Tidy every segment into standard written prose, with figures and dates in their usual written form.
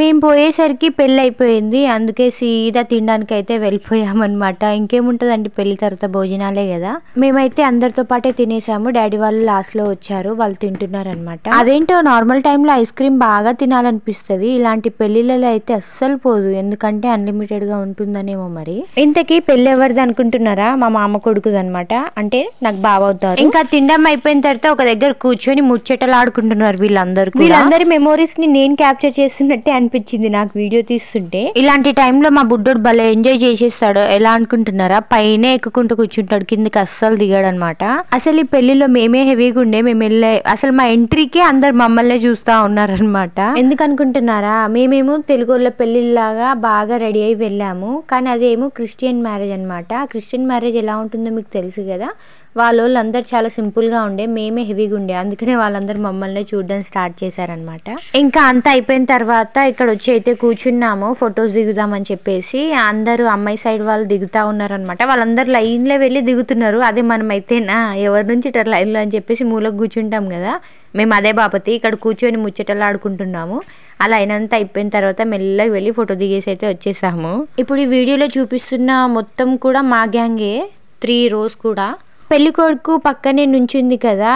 మేము పోయేసరికి పెళ్ళి అయిపోయింది. అందుకే సీదా తినడానికి అయితే వెళ్ళిపోయామన్నమాట. ఇంకేముంటుందండి పెళ్లి తర్వాత భోజనాలే కదా. మేమైతే అందరితో పాటే తినేసాము. డాడీ వాళ్ళు లాస్ట్లో వచ్చారు, వాళ్ళు తింటున్నారనమాట. అదేంటో నార్మల్ టైంలో ఐస్ క్రీమ్ బాగా తినాలనిపిస్తుంది, ఇలాంటి పెళ్లిళ్ళలో అయితే అస్సలు పోదు, ఎందుకంటే అన్లిమిటెడ్గా ఉంటుందనేమో మరి. ఇంతకీ పెళ్ళి ఎవరిది అనుకుంటున్నారా? మా మామ కొడుకుది అనమాట, అంటే నాకు బావ అవుతారు. ఇంకా తినడం అయిపోయిన తర్వాత ఒక దగ్గర కూర్చొని ముచ్చటలు ఆడుకుంటున్నారు వీళ్ళందరి మెమోరీస్ ని నేను క్యాప్చర్ చేస్తున్నట్టే అనిపించింది నాకు వీడియో తీస్తుంటే. ఇలాంటి టైంలో మా బుడ్డోడు భలే ఎంజాయ్ చేసేస్తాడు. ఎలా అనుకుంటున్నారా? పైనే ఎక్కుకుంటూ కూర్చుంటాడు, కిందకి అస్సలు దిగాడు అనమాట. అసలు ఈ పెళ్లిలో మేమే హెవీగా ఉండే, మేము వెళ్ళే అసలు మా ఎంట్రీకే అందరు మమ్మల్ని చూస్తా ఉన్నారనమాట. ఎందుకు అనుకుంటున్నారా? మేమేమో తెలుగు వాళ్ళ పెళ్లిలాగా బాగా రెడీ అయి వెళ్ళాము, కానీ అదేమో క్రిస్టియన్ మ్యారేజ్ అనమాట. క్రిస్టియన్ మ్యారేజ్ ఎలా ఉంటుందో మీకు తెలుసు కదా. వాళ్ళందరూ చాలా సింపుల్గా ఉండే, మేమే హెవీగా ఉండే, అందుకనే వాళ్ళందరూ మమ్మల్ని చూడడం స్టార్ట్ చేశారనమాట. ఇంకా అంతా అయిపోయిన తర్వాత ఇక్కడ వచ్చి అయితే కూర్చున్నాము, ఫొటోస్ దిగుదామని చెప్పేసి. అందరూ అమ్మాయి సైడ్ వాళ్ళు దిగుతా ఉన్నారనమాట. వాళ్ళందరూ లైన్లో వెళ్ళి దిగుతున్నారు. అదే మనమైతేనా ఎవరి నుంచి ఇట్లా లైన్లో అని చెప్పేసి మూలకు కూర్చుంటాం కదా, మేము అదే బాపతి ఇక్కడ కూర్చొని ముచ్చటలు ఆడుకుంటున్నాము. అలా అయినంత అయిపోయిన తర్వాత మెల్లగా వెళ్ళి ఫోటో దిగేసి అయితే వచ్చేసాము. ఇప్పుడు ఈ వీడియోలో చూపిస్తున్న మొత్తం కూడా మా గ్యాంగే, 3 rows కూడా. పెళ్లి కొడుకు పక్కనే నుంచింది కదా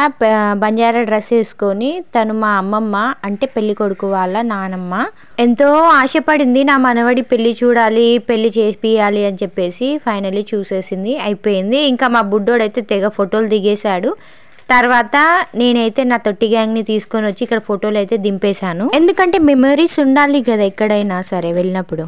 బంజారా డ్రెస్ వేసుకొని, తను మా అమ్మమ్మ, అంటే పెళ్లి కొడుకు వాళ్ళ నానమ్మ. ఎంతో ఆశపడింది నా మనవడి పెళ్లి చూడాలి, పెళ్లి చేపియాలి అని చెప్పేసి. ఫైనల్లీ చూసేసింది, అయిపోయింది. ఇంకా మా బుడ్డోడైతే తెగ ఫోటోలు దిగేశాడు. తర్వాత నేనైతే నా తొట్టి గ్యాంగ్ని తీసుకొని వచ్చి ఇక్కడ ఫోటోలు అయితే దింపేశాను, ఎందుకంటే మెమరీస్ ఉండాలి కదా ఎక్కడైనా సరే వెళ్ళినప్పుడు.